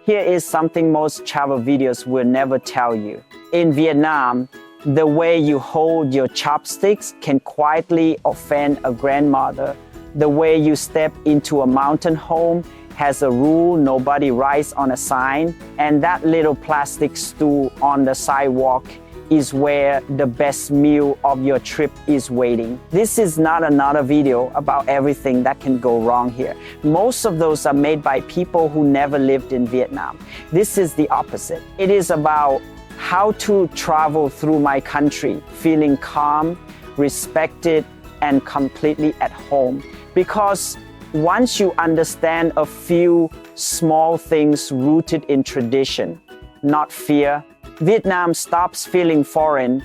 Here is something most travel videos will never tell you. In Vietnam, the way you hold your chopsticks can quietly offend a grandmother. The way you step into a mountain home has a rule nobody writes on a sign, and that little plastic stool on the sidewalk is where the best meal of your trip is waiting. This is not another video about everything that can go wrong here. Most of those are made by people who never lived in Vietnam. This is the opposite. It is about how to travel through my country feeling calm, respected, and completely at home. Because once you understand a few small things rooted in tradition, not fear, Vietnam stops feeling foreign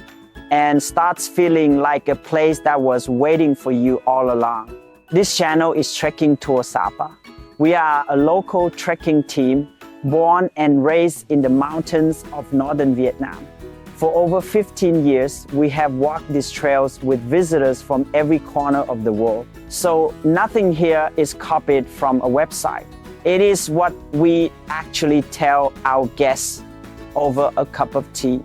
and starts feeling like a place that was waiting for you all along. This channel is Trekking Tour Sapa. We are a local trekking team born and raised in the mountains of northern Vietnam. For over 15 years, we have walked these trails with visitors from every corner of the world. So nothing here is copied from a website. It is what we actually tell our guests over a cup of tea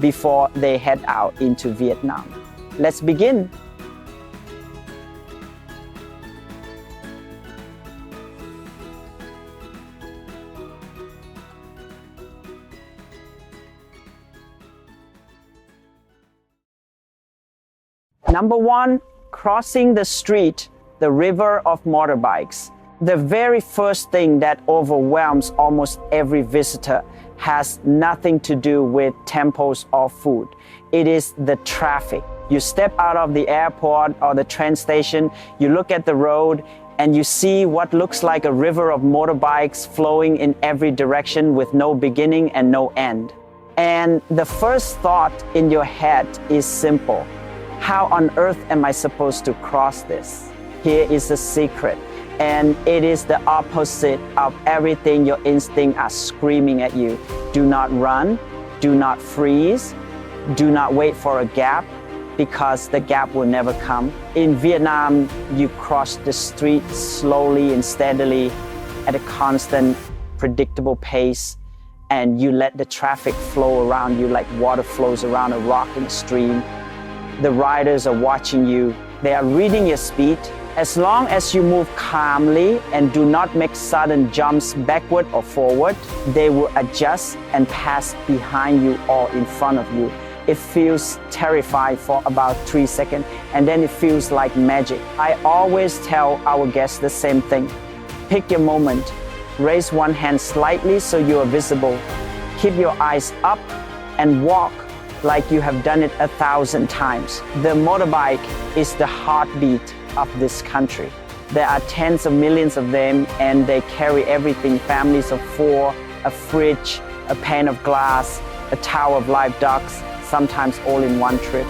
before they head out into Vietnam. Let's begin. Number one, crossing the street, the river of motorbikes. The very first thing that overwhelms almost every visitor has nothing to do with temples or food. It is the traffic. You step out of the airport or the train station, you look at the road, and you see what looks like a river of motorbikes flowing in every direction with no beginning and no end. And the first thought in your head is simple. How on earth am I supposed to cross this? Here is the secret. And it is the opposite of everything your instincts are screaming at you. Do not run, do not freeze, do not wait for a gap, because the gap will never come. In Vietnam, you cross the street slowly and steadily at a constant, predictable pace, and you let the traffic flow around you like water flows around a rock in a stream. The riders are watching you. They are reading your speed. As long as you move calmly and do not make sudden jumps backward or forward, they will adjust and pass behind you or in front of you. It feels terrifying for about 3 seconds, and then it feels like magic. I always tell our guests the same thing. Pick your moment. Raise one hand slightly so you are visible. Keep your eyes up and walk like you have done it 1,000 times. The motorbike is the heartbeat of this country. There are tens of millions of them, and they carry everything: families of 4, a fridge, a pane of glass, a tower of live ducks, sometimes all in one trip.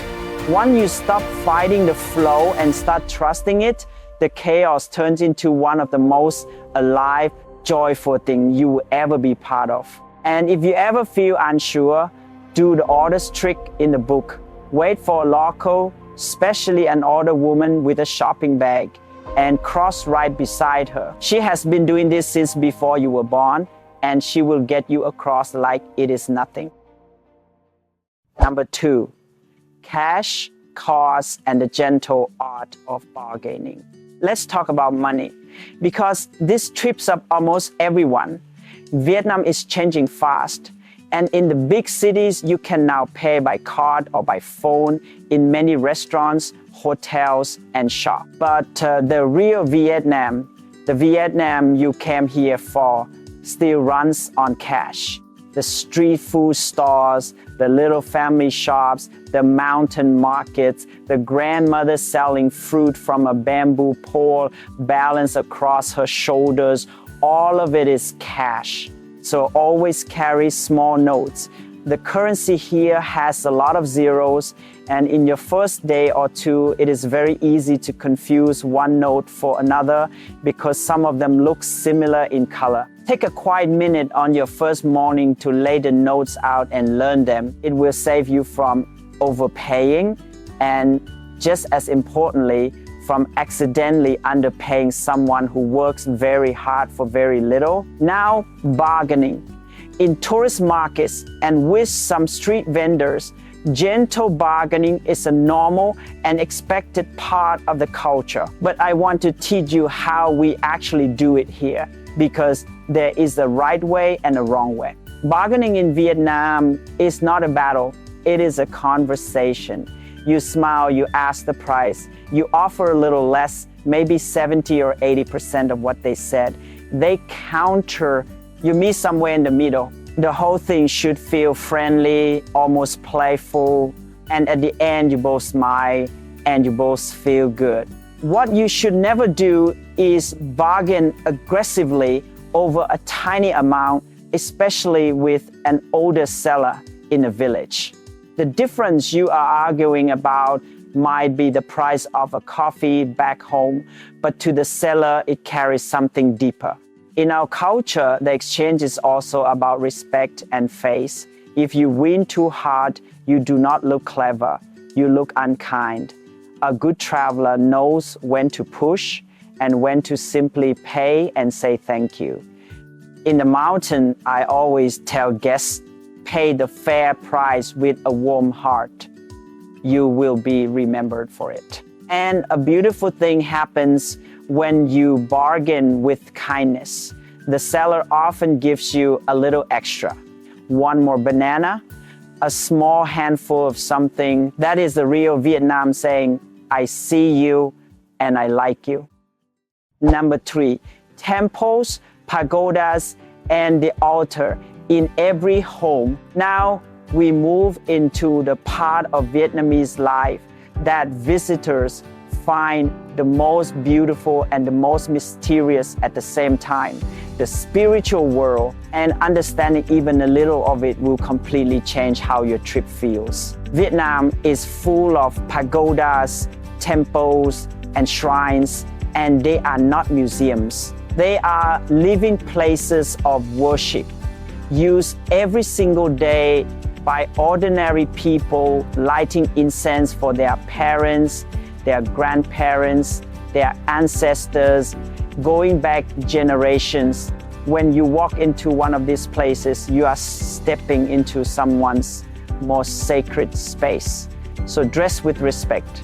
Once you stop fighting the flow and start trusting it, the chaos turns into one of the most alive, joyful things you will ever be part of. And if you ever feel unsure, do the oldest trick in the book. Wait for a local, especially an older woman with a shopping bag, and cross right beside her. She has been doing this since before you were born, and she will get you across like it is nothing. Number 2, cash, cars, and the gentle art of bargaining. Let's talk about money, because this trips up almost everyone. Vietnam is changing fast. And in the big cities, you can now pay by card or by phone in many restaurants, hotels, and shops. But the real Vietnam, the Vietnam you came here for, still runs on cash. The street food stores, the little family shops, the mountain markets, the grandmother selling fruit from a bamboo pole balanced across her shoulders, all of it is cash. So always carry small notes. The currency here has a lot of zeros, and in your first day or two, it is very easy to confuse one note for another because some of them look similar in color. Take a quiet minute on your first morning to lay the notes out and learn them. It will save you from overpaying and, just as importantly, from accidentally underpaying someone who works very hard for very little. Now, bargaining. In tourist markets and with some street vendors, gentle bargaining is a normal and expected part of the culture. But I want to teach you how we actually do it here, because there is a right way and a wrong way. Bargaining in Vietnam is not a battle, it is a conversation. You smile, you ask the price, you offer a little less, maybe 70 or 80% of what they said. They counter, you meet somewhere in the middle. The whole thing should feel friendly, almost playful, and at the end you both smile and you both feel good. What you should never do is bargain aggressively over a tiny amount, especially with an older seller in a village. The difference you are arguing about might be the price of a coffee back home, but to the seller it carries something deeper. In our culture, the exchange is also about respect and face. If you win too hard, you do not look clever, you look unkind. A good traveler knows when to push and when to simply pay and say thank you. In the mountain, I always tell guests, pay the fair price with a warm heart. You will be remembered for it. And a beautiful thing happens when you bargain with kindness. The seller often gives you a little extra. One more banana, a small handful of something. That is the real Vietnam saying, I see you and I like you. Number 3, temples, pagodas, and the altar in every home. Now we move into the part of Vietnamese life that visitors find the most beautiful and the most mysterious at the same time. The spiritual world, and understanding even a little of it will completely change how your trip feels. Vietnam is full of pagodas, temples, and shrines, and they are not museums. They are living places of worship, used every single day by ordinary people lighting incense for their parents, their grandparents, their ancestors, going back generations. When you walk into one of these places, you are stepping into someone's most sacred space. So dress with respect.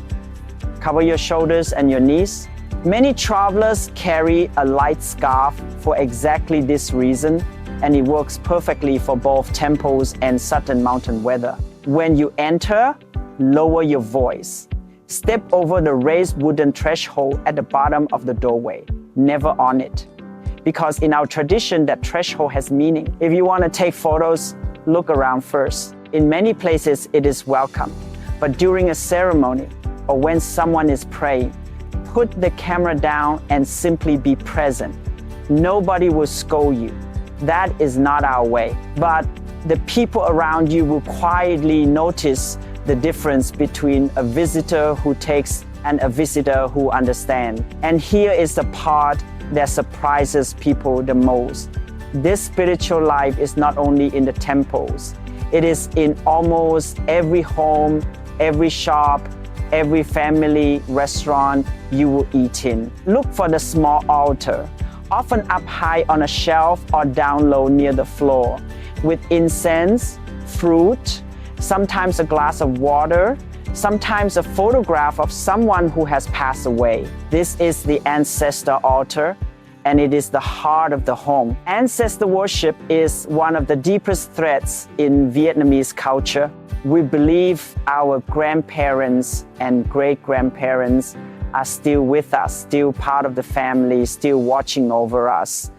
Cover your shoulders and your knees. Many travelers carry a light scarf for exactly this reason, and it works perfectly for both temples and southern mountain weather. When you enter, lower your voice. Step over the raised wooden threshold at the bottom of the doorway, never on it. Because in our tradition, that threshold has meaning. If you want to take photos, look around first. In many places, it is welcome. But during a ceremony or when someone is praying, put the camera down and simply be present. Nobody will scold you. That is not our way. But the people around you will quietly notice the difference between a visitor who takes and a visitor who understands. And here is the part that surprises people the most. This spiritual life is not only in the temples. It is in almost every home, every shop, every family restaurant you will eat in. Look for the small altar, often up high on a shelf or down low near the floor, with incense, fruit, sometimes a glass of water, sometimes a photograph of someone who has passed away. This is the ancestor altar, and it is the heart of the home. Ancestor worship is one of the deepest threads in Vietnamese culture. We believe our grandparents and great-grandparents are still with us, still part of the family, still watching over us.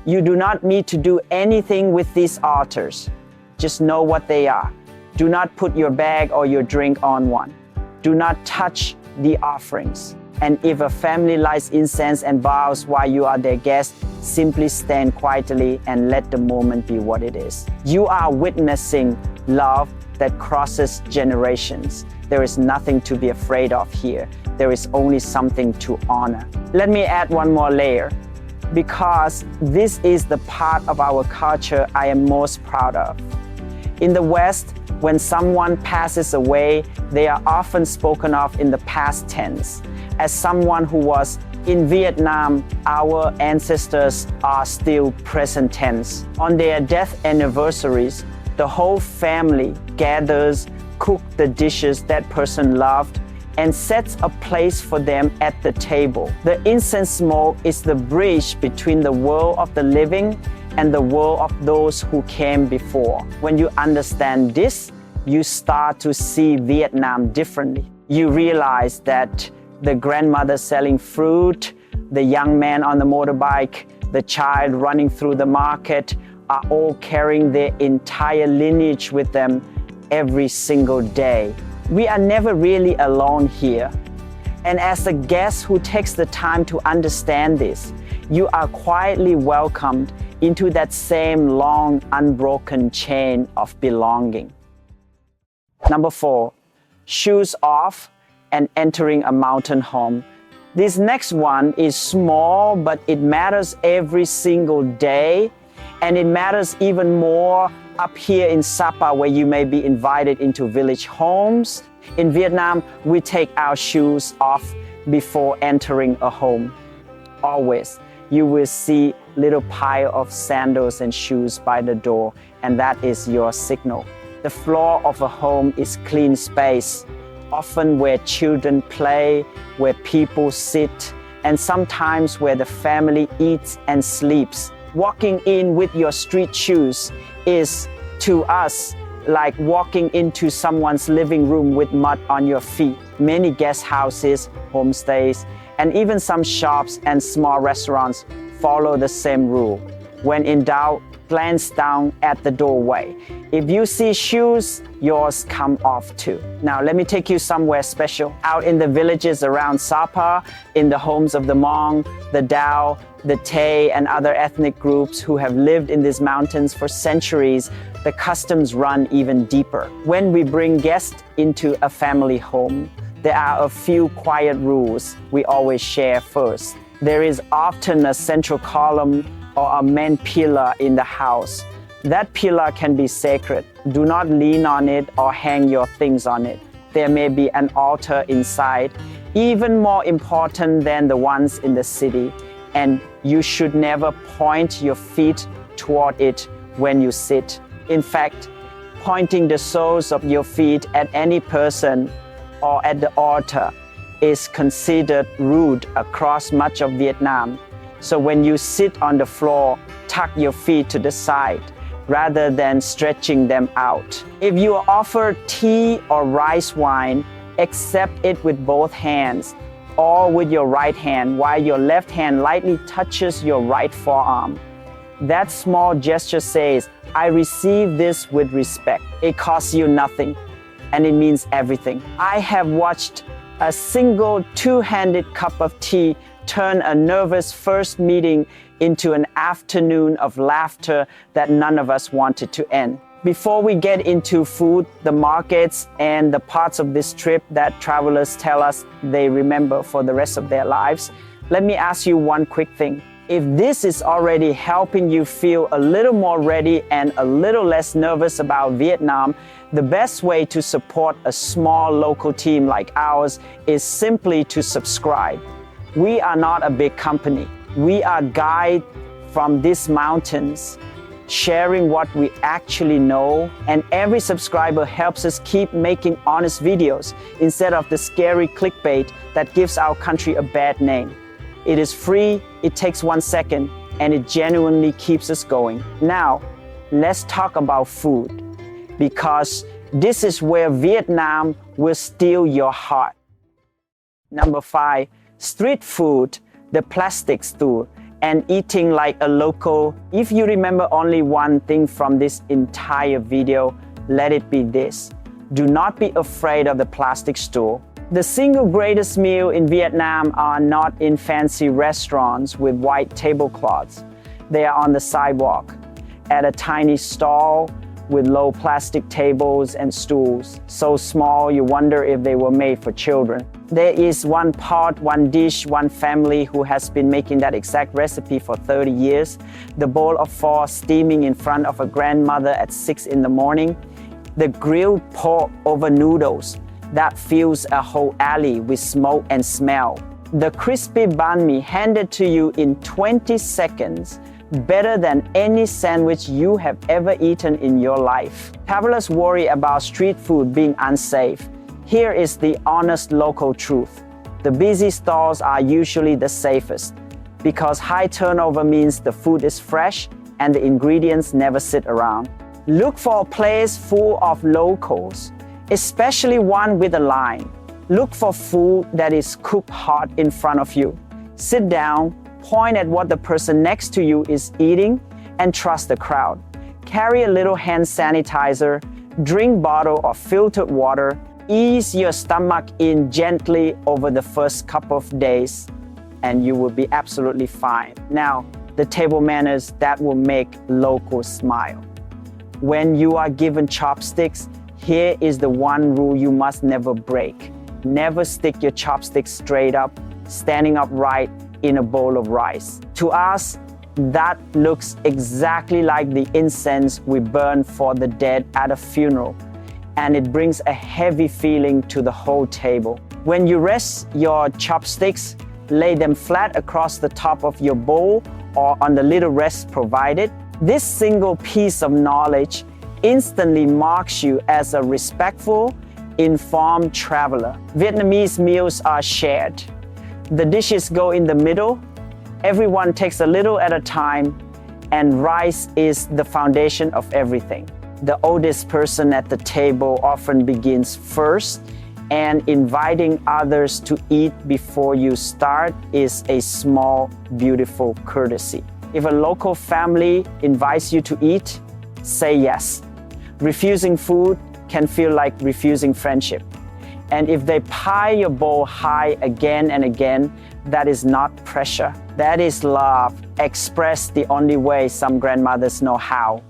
You do not need to do anything with these altars. Just know what they are. Do not put your bag or your drink on one. Do not touch the offerings. And if a family lights incense and vows while you are their guest, simply stand quietly and let the moment be what it is. You are witnessing love that crosses generations. There is nothing to be afraid of here. There is only something to honor. Let me add one more layer, because this is the part of our culture I am most proud of. In the West, When someone passes away, they are often spoken of in the past tense. As someone who was in Vietnam, our ancestors are still present tense. On their death anniversaries, the whole family gathers, cooks the dishes that person loved, and sets a place for them at the table. The incense smoke is the bridge between the world of the living and the world of those who came before. When you understand this, you start to see Vietnam differently. You realize that the grandmother selling fruit, the young man on the motorbike, the child running through the market are all carrying their entire lineage with them every single day. We are never really alone here. And as a guest who takes the time to understand this, you are quietly welcomed into that same long, unbroken chain of belonging. Number 4, shoes off and entering a mountain home. This next one is small, but it matters every single day. And it matters even more up here in Sapa, where you may be invited into village homes. In Vietnam, we take our shoes off before entering a home. Always, you will see little pile of sandals and shoes by the door, and that is your signal. The floor of a home is clean space, often where children play, where people sit, and sometimes where the family eats and sleeps. Walking in with your street shoes is, to us, like walking into someone's living room with mud on your feet. Many guest houses, homestays, and even some shops and small restaurants follow the same rule. When in doubt, glance down at the doorway. If you see shoes, yours come off too. Now let me take you somewhere special. Out in the villages around Sapa, in the homes of the Hmong, the Dao, the Tay, and other ethnic groups who have lived in these mountains for centuries, the customs run even deeper. When we bring guests into a family home, there are a few quiet rules we always share first. There is often a central column or a main pillar in the house. That pillar can be sacred. Do not lean on it or hang your things on it. There may be an altar inside, even more important than the ones in the city, and you should never point your feet toward it when you sit. In fact, pointing the soles of your feet at any person or at the altar is considered rude across much of Vietnam. So when you sit on the floor, tuck your feet to the side rather than stretching them out. If you are offered tea or rice wine, accept it with both hands or with your right hand while your left hand lightly touches your right forearm. That small gesture says, I receive this with respect. It costs you nothing and it means everything. I have watched a single two-handed cup of tea turn a nervous first meeting into an afternoon of laughter that none of us wanted to end. Before we get into food, the markets, and the parts of this trip that travelers tell us they remember for the rest of their lives, let me ask you one quick thing. If this is already helping you feel a little more ready and a little less nervous about Vietnam, the best way to support a small local team like ours is simply to subscribe. We are not a big company. We are guides from these mountains, sharing what we actually know, and every subscriber helps us keep making honest videos instead of the scary clickbait that gives our country a bad name. It is free, it takes 1 second, and it genuinely keeps us going. Now, let's talk about food, because this is where Vietnam will steal your heart. Number 5, street food, the plastic stool, and eating like a local. If you remember only one thing from this entire video, let it be this. Do not be afraid of the plastic stool. The single greatest meal in Vietnam are not in fancy restaurants with white tablecloths. They are on the sidewalk, at a tiny stall with low plastic tables and stools, so small you wonder if they were made for children. There is one pot, one dish, one family who has been making that exact recipe for 30 years. The bowl of pho steaming in front of a grandmother at 6 in the morning. the grilled pork over noodles that fills a whole alley with smoke and smell, the crispy banh mi handed to you in 20 seconds, better than any sandwich you have ever eaten in your life. Travelers worry about street food being unsafe. Here is the honest local truth. The busy stalls are usually the safest because high turnover means the food is fresh and the ingredients never sit around. Look for a place full of locals, especially one with a line. Look for food that is cooked hot in front of you. Sit down, point at what the person next to you is eating, and trust the crowd. Carry a little hand sanitizer, drink bottle of filtered water, ease your stomach in gently over the first couple of days, and you will be absolutely fine. Now, the table manners that will make locals smile. When you are given chopsticks, here is the one rule you must never break. Never stick your chopsticks straight up, standing upright in a bowl of rice. To us, that looks exactly like the incense we burn for the dead at a funeral, and it brings a heavy feeling to the whole table. When you rest your chopsticks, lay them flat across the top of your bowl or on the little rest provided. This single piece of knowledge instantly marks you as a respectful, informed traveler. Vietnamese meals are shared. The dishes go in the middle, everyone takes a little at a time, and rice is the foundation of everything. The oldest person at the table often begins first, and inviting others to eat before you start is a small, beautiful courtesy. If a local family invites you to eat, say yes. Refusing food can feel like refusing friendship. And if they pile your bowl high again and again, that is not pressure. That is love, expressed the only way some grandmothers know how.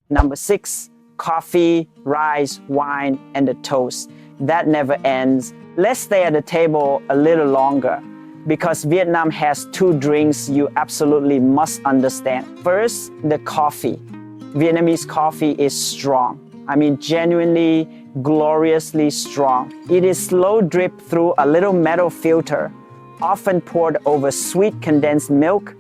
Number 6, coffee, rice, wine, and the toast. That never ends. Let's stay at the table a little longer because Vietnam has 2 drinks you absolutely must understand. First, the coffee. Vietnamese coffee is strong. I mean, genuinely, gloriously strong. It is slow drip through a little metal filter, often poured over sweet condensed milk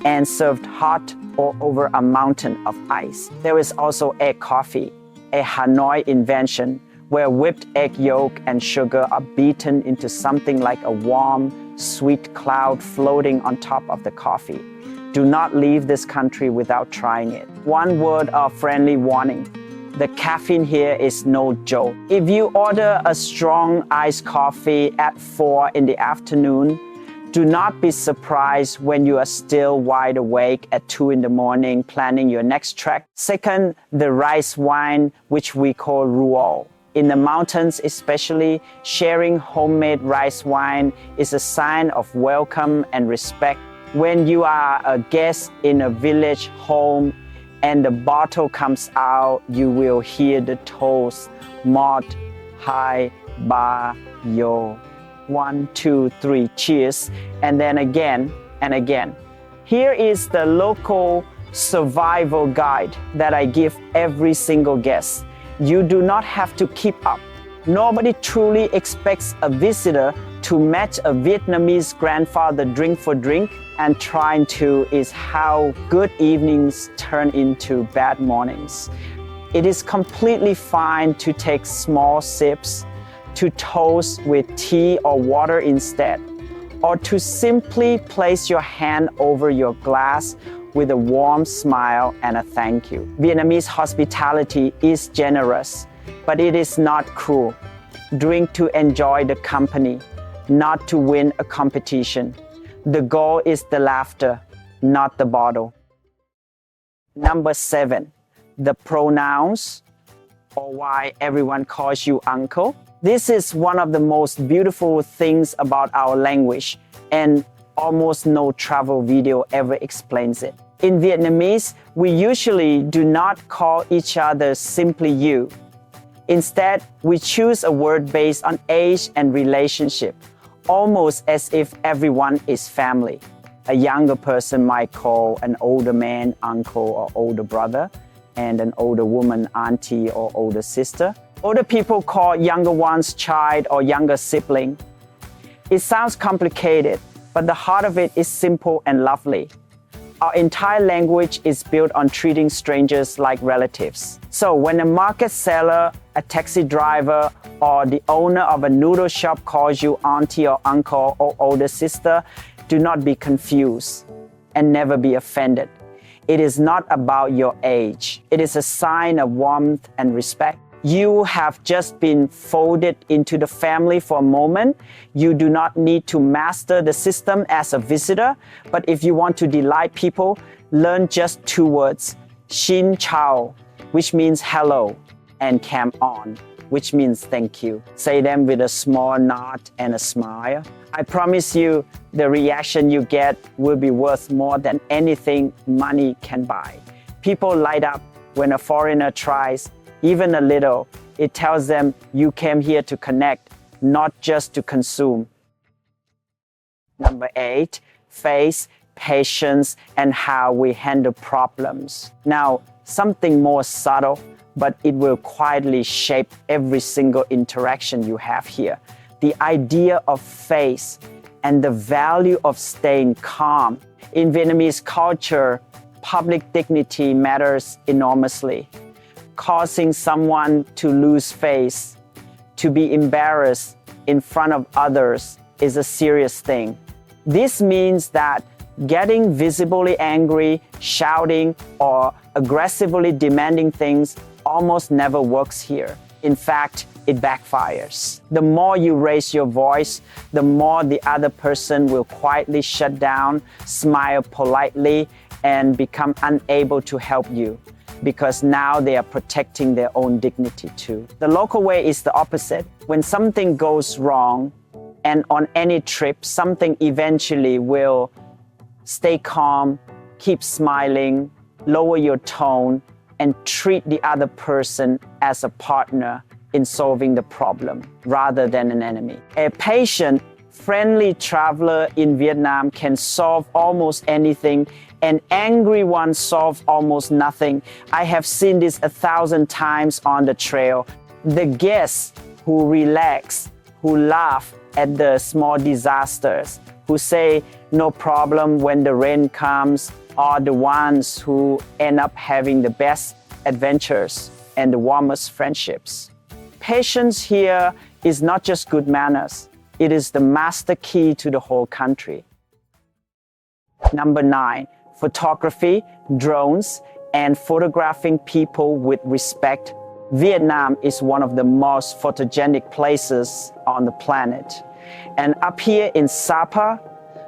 and served hot or over a mountain of ice. There is also egg coffee, a Hanoi invention where whipped egg yolk and sugar are beaten into something like a warm, sweet cloud floating on top of the coffee. Do not leave this country without trying it. One word of friendly warning. The caffeine here is no joke. If you order a strong iced coffee at 4 in the afternoon, do not be surprised when you are still wide awake at 2 in the morning planning your next trek. Second, the rice wine, which we call ruol. In the mountains especially, sharing homemade rice wine is a sign of welcome and respect. When you are a guest in a village home and the bottle comes out, you will hear the toast, Mot, Hai, Ba, Yo. 1, 2, 3, cheers, and then again and again. Here is the local survival guide that I give every single guest. You do not have to keep up. Nobody truly expects a visitor to match a Vietnamese grandfather drink for drink, and trying to is how good evenings turn into bad mornings. It is completely fine to take small sips, to toast with tea or water instead, or to simply place your hand over your glass with a warm smile and a thank you. Vietnamese hospitality is generous, but it is not cruel. Drink to enjoy the company, not to win a competition. The goal is the laughter, not the bottle. Number 7, the pronouns, or why everyone calls you uncle. This is one of the most beautiful things about our language, and almost no travel video ever explains it. In Vietnamese, we usually do not call each other simply you. Instead, we choose a word based on age and relationship, almost as if everyone is family. A younger person might call an older man uncle or older brother, and an older woman, auntie or older sister. Older people call younger ones child or younger sibling. It sounds complicated, but the heart of it is simple and lovely. Our entire language is built on treating strangers like relatives. So when a market seller, a taxi driver, or the owner of a noodle shop calls you auntie or uncle or older sister, do not be confused and never be offended. It is not about your age. It is a sign of warmth and respect. You have just been folded into the family for a moment. You do not need to master the system as a visitor, but if you want to delight people, learn just 2 words, Xin Chao, which means hello, and Cam On, which means thank you. Say them with a small nod and a smile. I promise you, the reaction you get will be worth more than anything money can buy. People light up when a foreigner tries even a little. It tells them you came here to connect, not just to consume. Number 8, faith, patience, and how we handle problems. Now, something more subtle, but it will quietly shape every single interaction you have here. The idea of faith and the value of staying calm. In Vietnamese culture, public dignity matters enormously. Causing someone to lose face, to be embarrassed in front of others is a serious thing. This means that getting visibly angry, shouting, or aggressively demanding things almost never works here. In fact, it backfires. The more you raise your voice, the more the other person will quietly shut down, smile politely, and become unable to help you, because now they are protecting their own dignity too. The local way is the opposite. When something goes wrong, and on any trip, something eventually will stay calm, keep smiling, lower your tone, and treat the other person as a partner in solving the problem rather than an enemy. A patient, friendly traveler in Vietnam can solve almost anything. An angry one solves almost nothing. I have seen this 1,000 times on the trail. The guests who relax, who laugh at the small disasters, who say no problem when the rain comes, are the ones who end up having the best adventures and the warmest friendships. Patience here is not just good manners. It is the master key to the whole country. Number 9, photography, drones, and photographing people with respect. Vietnam is one of the most photogenic places on the planet. And up here in Sapa,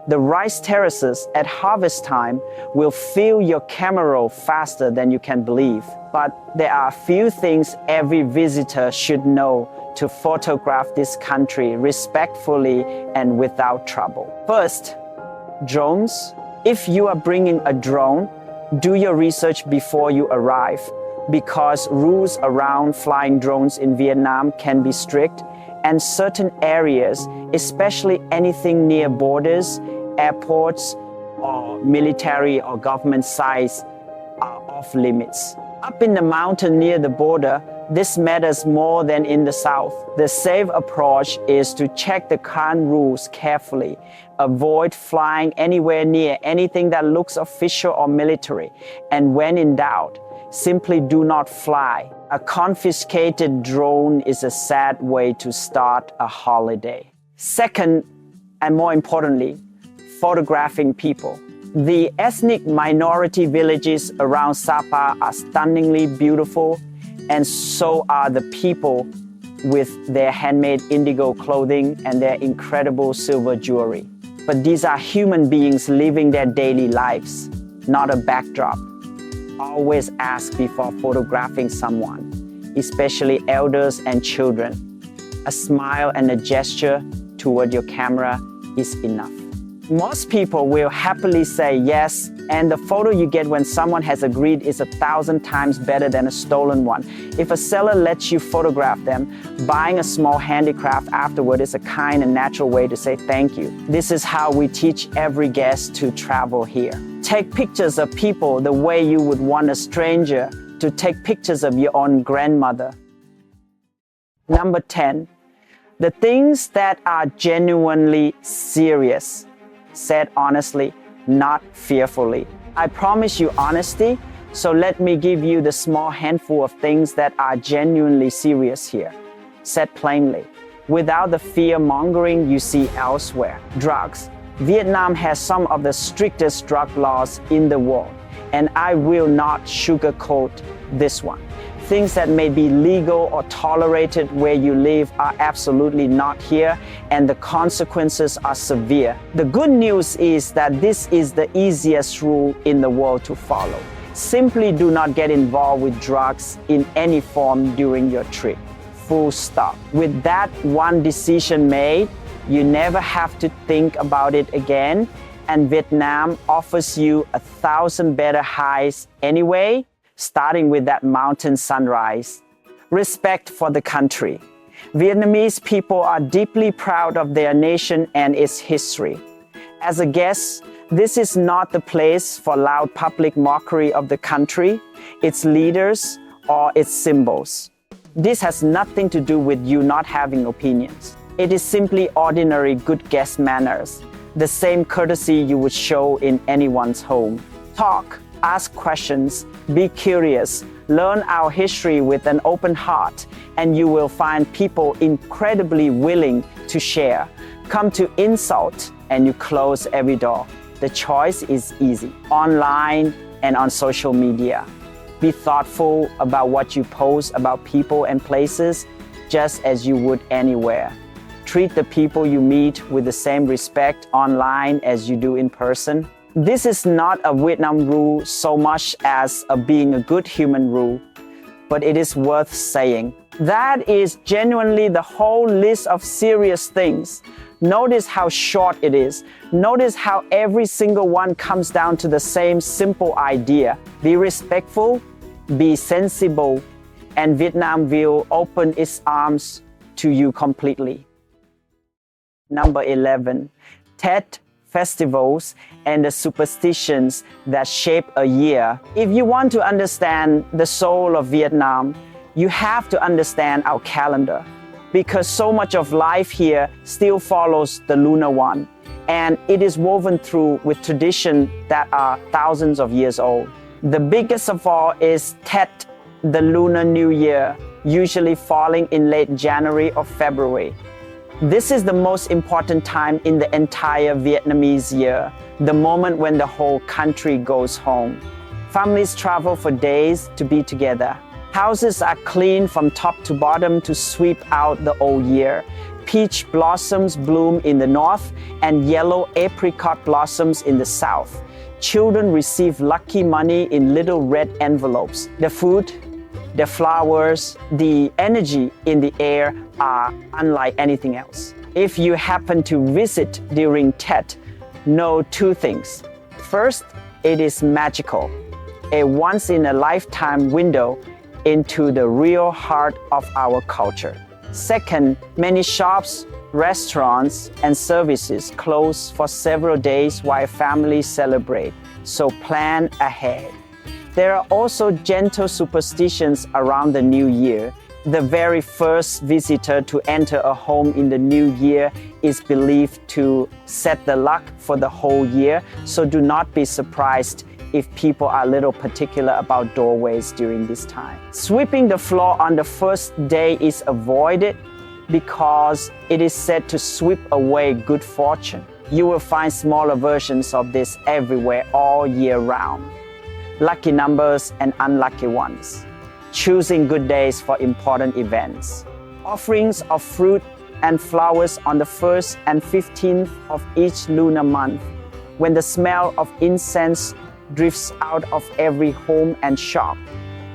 the rice terraces at harvest time will fill your camera roll faster than you can believe. But there are a few things every visitor should know to photograph this country respectfully and without trouble. First, drones. If you are bringing a drone, do your research before you arrive, because rules around flying drones in Vietnam can be strict, and certain areas, especially anything near borders, airports, or military or government sites, are off limits. Up in the mountain near the border, this matters more than in the south. The safe approach is to check the current rules carefully. Avoid flying anywhere near anything that looks official or military. And when in doubt, simply do not fly. A confiscated drone is a sad way to start a holiday. Second, and more importantly, photographing people. The ethnic minority villages around Sapa are stunningly beautiful, and so are the people with their handmade indigo clothing and their incredible silver jewelry. But these are human beings living their daily lives, not a backdrop. Always ask before photographing someone, especially elders and children. A smile and a gesture toward your camera is enough. Most people will happily say yes, and the photo you get when someone has agreed is 1,000 times better than a stolen one. If a seller lets you photograph them, buying a small handicraft afterward is a kind and natural way to say thank you. This is how we teach every guest to travel here. Take pictures of people the way you would want a stranger to take pictures of your own grandmother. Number 10, the things that are genuinely serious, said honestly, not fearfully. I promise you honesty, so let me give you the small handful of things that are genuinely serious here, said plainly, without the fear-mongering you see elsewhere. Drugs. Vietnam has some of the strictest drug laws in the world, and I will not sugarcoat this one. Things that may be legal or tolerated where you live are absolutely not here, and the consequences are severe. The good news is that this is the easiest rule in the world to follow. Simply do not get involved with drugs in any form during your trip. Full stop. With that one decision made, you never have to think about it again, and Vietnam offers you 1,000 better highs anyway, starting with that mountain sunrise. Respect for the country. Vietnamese people are deeply proud of their nation and its history. As a guest, this is not the place for loud public mockery of the country, its leaders, or its symbols. This has nothing to do with you not having opinions. It is simply ordinary good guest manners, the same courtesy you would show in anyone's home. Talk, ask questions, be curious, learn our history with an open heart, and you will find people incredibly willing to share. Come to insult, and you close every door. The choice is easy, online and on social media. Be thoughtful about what you post about people and places, just as you would anywhere. Treat the people you meet with the same respect online as you do in person. This is not a Vietnam rule so much as a being a good human rule, but it is worth saying. That is genuinely the whole list of serious things. Notice how short it is. Notice how every single one comes down to the same simple idea. Be respectful, be sensible, and Vietnam will open its arms to you completely. Number 11, Tet festivals and the superstitions that shape a year. If you want to understand the soul of Vietnam, you have to understand our calendar, because so much of life here still follows the lunar one, and it is woven through with traditions that are thousands of years old. The biggest of all is Tet, the Lunar New Year, usually falling in late January or February. This is the most important time in the entire Vietnamese year, the moment when the whole country goes home. Families travel for days to be together. Houses are cleaned from top to bottom to sweep out the old year. Peach blossoms bloom in the north and yellow apricot blossoms in the south. Children receive lucky money in little red envelopes. The food, the flowers, the energy in the air are unlike anything else. If you happen to visit during Tet, know two things. First, it is magical, a once-in-a-lifetime window into the real heart of our culture. Second, many shops, restaurants, and services close for several days while families celebrate, so plan ahead. There are also gentle superstitions around the new year. The very first visitor to enter a home in the new year is believed to set the luck for the whole year, so do not be surprised if people are a little particular about doorways during this time. Sweeping the floor on the first day is avoided because it is said to sweep away good fortune. You will find smaller versions of this everywhere all year round. Lucky numbers and unlucky ones. Choosing good days for important events. Offerings of fruit and flowers on the 1st and 15th of each lunar month, when the smell of incense drifts out of every home and shop.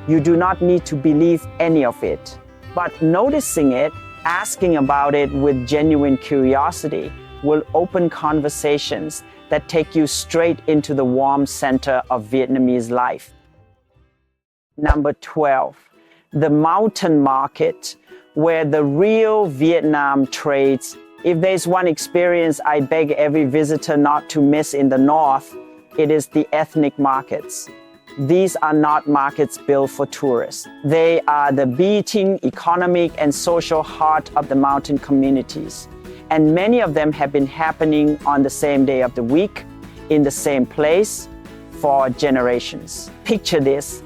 You do not need to believe any of it, but noticing it, asking about it with genuine curiosity will open conversations that take you straight into the warm center of Vietnamese life. Number 12, the mountain market, where the real Vietnam trades. If there's one experience I beg every visitor not to miss in the north, it is the ethnic markets. These are not markets built for tourists. They are the beating economic and social heart of the mountain communities. And many of them have been happening on the same day of the week, in the same place, for generations. Picture this.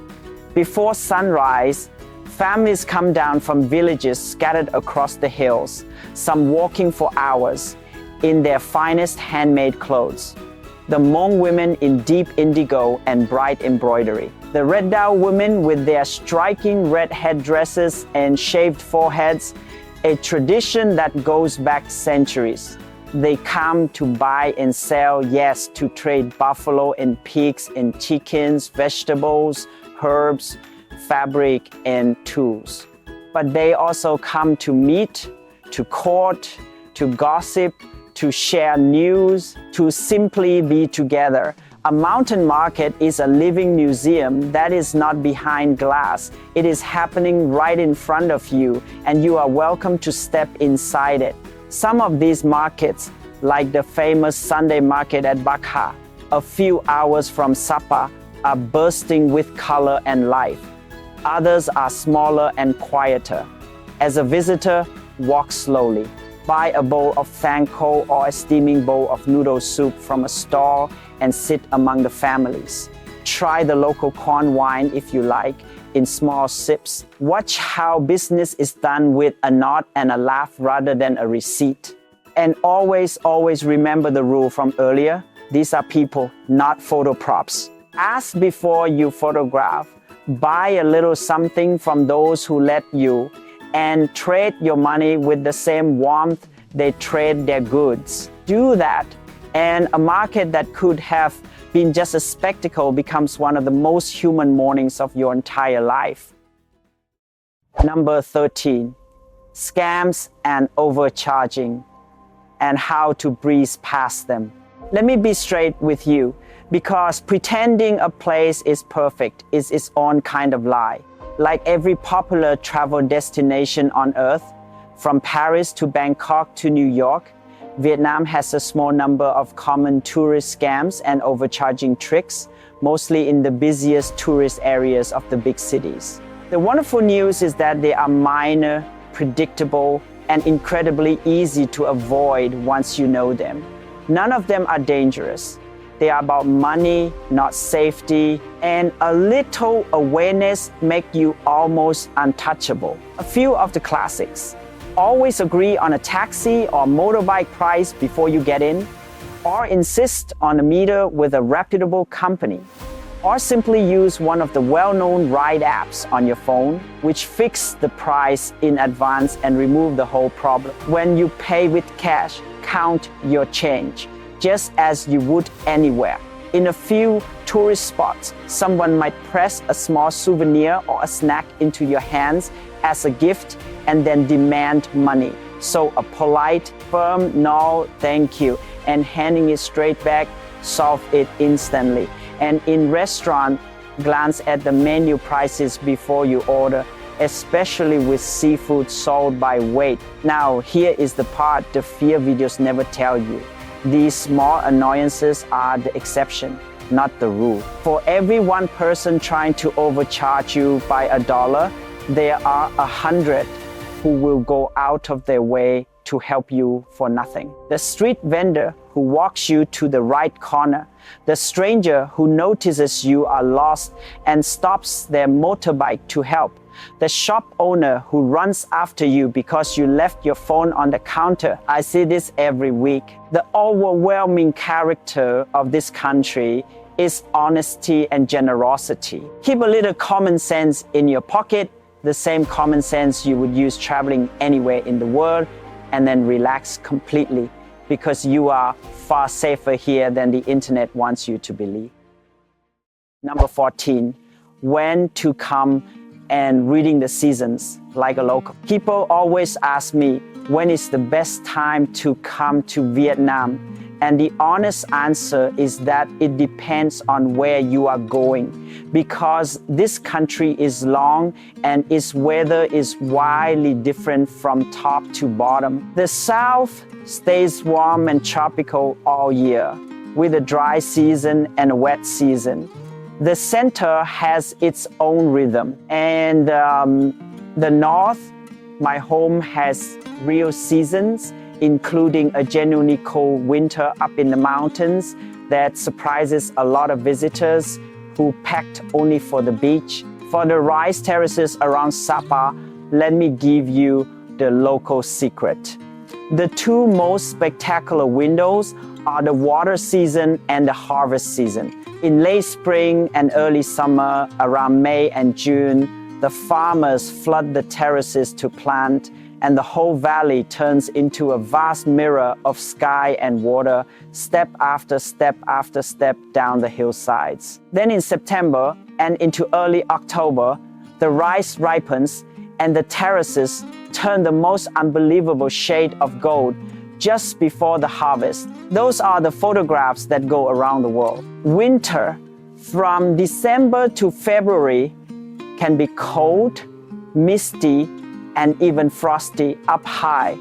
Before sunrise, families come down from villages scattered across the hills, some walking for hours in their finest handmade clothes. The Hmong women in deep indigo and bright embroidery. The Red Dao women with their striking red headdresses and shaved foreheads, a tradition that goes back centuries. They come to buy and sell, yes, to trade buffalo and pigs and chickens, vegetables, herbs, fabric, and tools. But they also come to meet, to court, to gossip, to share news, to simply be together. A mountain market is a living museum that is not behind glass. It is happening right in front of you, and you are welcome to step inside it. Some of these markets, like the famous Sunday market at Bakha, a few hours from Sapa, are bursting with color and life. Others are smaller and quieter. As a visitor, walk slowly. Buy a bowl of thankko or a steaming bowl of noodle soup from a stall and sit among the families. Try the local corn wine if you like, in small sips. Watch how business is done with a nod and a laugh rather than a receipt. And always remember the rule from earlier. These are people, not photo props. Ask before you photograph. Buy a little something from those who let you, and trade your money with the same warmth they trade their goods. Do that, and a market that could have been just a spectacle becomes one of the most human mornings of your entire life. Number 13, scams and overcharging, and how to breeze past them. Let me be straight with you, because pretending a place is perfect is its own kind of lie. Like every popular travel destination on earth, from Paris to Bangkok to New York, Vietnam has a small number of common tourist scams and overcharging tricks, mostly in the busiest tourist areas of the big cities. The wonderful news is that they are minor, predictable, and incredibly easy to avoid once you know them. None of them are dangerous. They are about money, not safety, and a little awareness make you almost untouchable. A few of the classics. Always agree on a taxi or motorbike price before you get in, or insist on a meter with a reputable company, or simply use one of the well-known ride apps on your phone, which fix the price in advance and remove the whole problem. When you pay with cash, count your change, just as you would anywhere. In a few tourist spots, someone might press a small souvenir or a snack into your hands as a gift and then demand money. So a polite, firm no, thank you, and handing it straight back solve it instantly. And in restaurant, glance at the menu prices before you order, especially with seafood sold by weight. Now, here is the part the fear videos never tell you. These small annoyances are the exception, not the rule. For every one person trying to overcharge you by $1, there are 100 who will go out of their way to help you for nothing. The street vendor who walks you to the right corner, the stranger who notices you are lost and stops their motorbike to help, the shop owner who runs after you because you left your phone on the counter. I see this every week. The overwhelming character of this country is honesty and generosity. Keep a little common sense in your pocket, the same common sense you would use traveling anywhere in the world, and then relax completely, because you are far safer here than the internet wants you to believe. Number 14, when to come and reading the seasons like a local. People always ask me, when is the best time to come to Vietnam? And the honest answer is that it depends on where you are going, because this country is long and its weather is widely different from top to bottom. The South stays warm and tropical all year, with a dry season and a wet season. The center has its own rhythm. And the north, my home, has real seasons, including a genuinely cold winter up in the mountains that surprises a lot of visitors who packed only for the beach. For the rice terraces around Sapa, let me give you the local secret. The two most spectacular windows are the water season and the harvest season. In late spring and early summer, around May and June, the farmers flood the terraces to plant, and the whole valley turns into a vast mirror of sky and water, step after step after step down the hillsides. Then in September and into early October, the rice ripens and the terraces turn the most unbelievable shade of gold just before the harvest. Those are the photographs that go around the world. Winter, from December to February, can be cold, misty, and even frosty up high,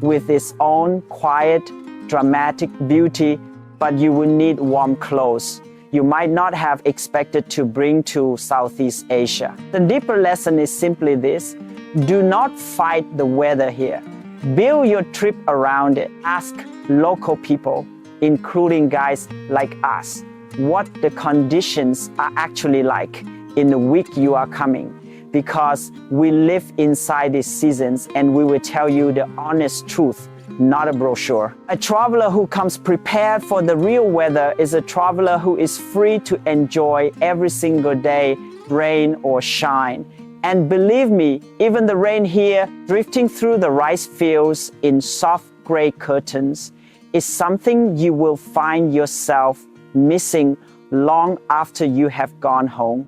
with its own quiet, dramatic beauty, but you will need warm clothes you might not have expected to bring to Southeast Asia. The deeper lesson is simply this: do not fight the weather here. Build your trip around it. Ask local people, including guys like us, what the conditions are actually like in the week you are coming, because we live inside these seasons and we will tell you the honest truth, not a brochure. A traveler who comes prepared for the real weather is a traveler who is free to enjoy every single day, rain or shine. And believe me, even the rain here, drifting through the rice fields in soft gray curtains, is something you will find yourself missing long after you have gone home.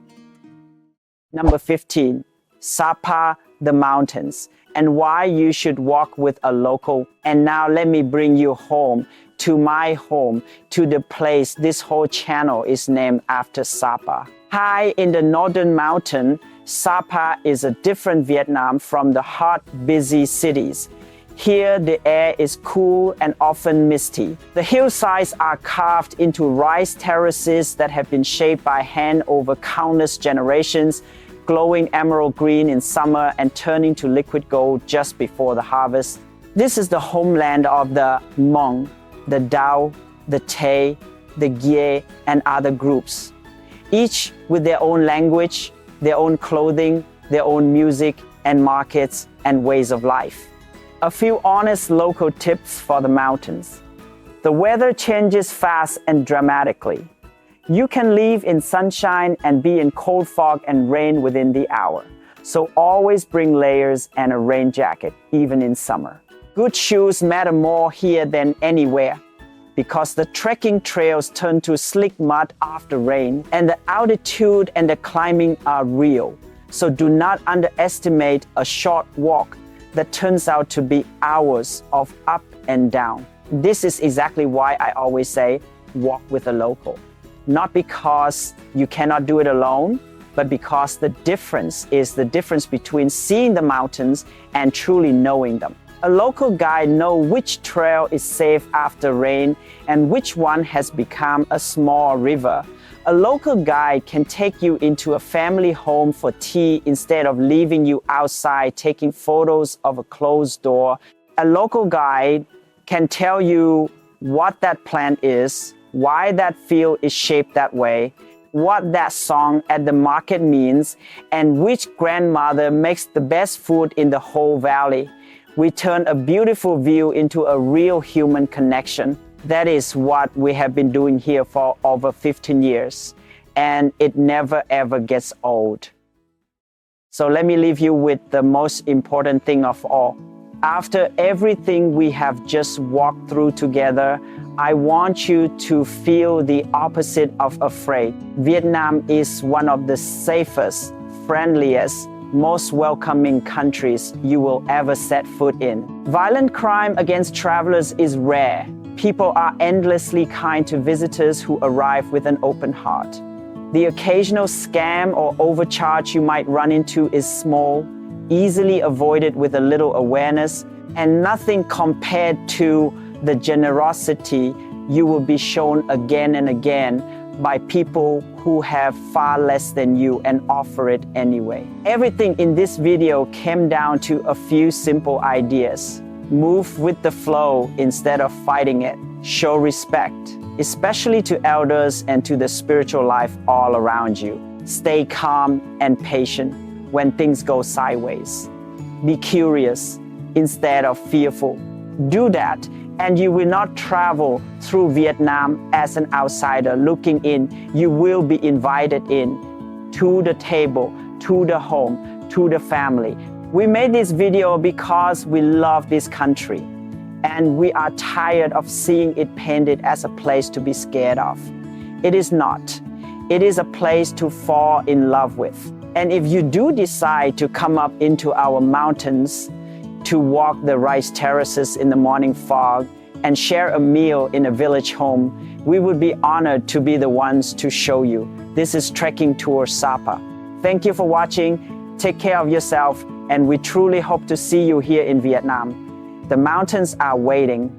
Number 15, Sapa, the mountains, and why you should walk with a local. And now let me bring you home, to my home, to the place this whole channel is named after, Sapa. High in the northern mountain, Sapa is a different Vietnam from the hot, busy cities. Here, the air is cool and often misty. The hillsides are carved into rice terraces that have been shaped by hand over countless generations, glowing emerald green in summer and turning to liquid gold just before the harvest. This is the homeland of the Hmong, the Dao, the Tay, the Gie, and other groups, each with their own language, their own clothing, their own music and markets and ways of life. A few honest local tips for the mountains. The weather changes fast and dramatically. You can leave in sunshine and be in cold fog and rain within the hour. So always bring layers and a rain jacket, even in summer. Good shoes matter more here than anywhere, because the trekking trails turn to slick mud after rain, and the altitude and the climbing are real. So do not underestimate a short walk that turns out to be hours of up and down. This is exactly why I always say, walk with a local. Not because you cannot do it alone, but because the difference is the difference between seeing the mountains and truly knowing them. A local guide knows which trail is safe after rain and which one has become a small river. A local guide can take you into a family home for tea instead of leaving you outside taking photos of a closed door. A local guide can tell you what that plant is, why that field is shaped that way, what that song at the market means, and which grandmother makes the best food in the whole valley. We turn a beautiful view into a real human connection. That is what we have been doing here for over 15 years, and it never ever gets old. So let me leave you with the most important thing of all. After everything we have just walked through together, I want you to feel the opposite of afraid. Vietnam is one of the safest, friendliest, most welcoming countries you will ever set foot in. Violent crime against travelers is rare. People are endlessly kind to visitors who arrive with an open heart. The occasional scam or overcharge you might run into is small, easily avoided with a little awareness, and nothing compared to the generosity you will be shown again and again by people who have far less than you and offer it anyway. Everything in this video came down to a few simple ideas. Move with the flow instead of fighting it. Show respect, especially to elders and to the spiritual life all around you. Stay calm and patient when things go sideways. Be curious instead of fearful. Do that, and you will not travel through Vietnam as an outsider looking in. You will be invited in to the table, to the home, to the family. We made this video because we love this country, and we are tired of seeing it painted as a place to be scared of. It is not. It is a place to fall in love with. And if you do decide to come up into our mountains, to walk the rice terraces in the morning fog, and share a meal in a village home, we would be honored to be the ones to show you. This is Trekking Tour Sapa. Thank you for watching. Take care of yourself, and we truly hope to see you here in Vietnam. The mountains are waiting.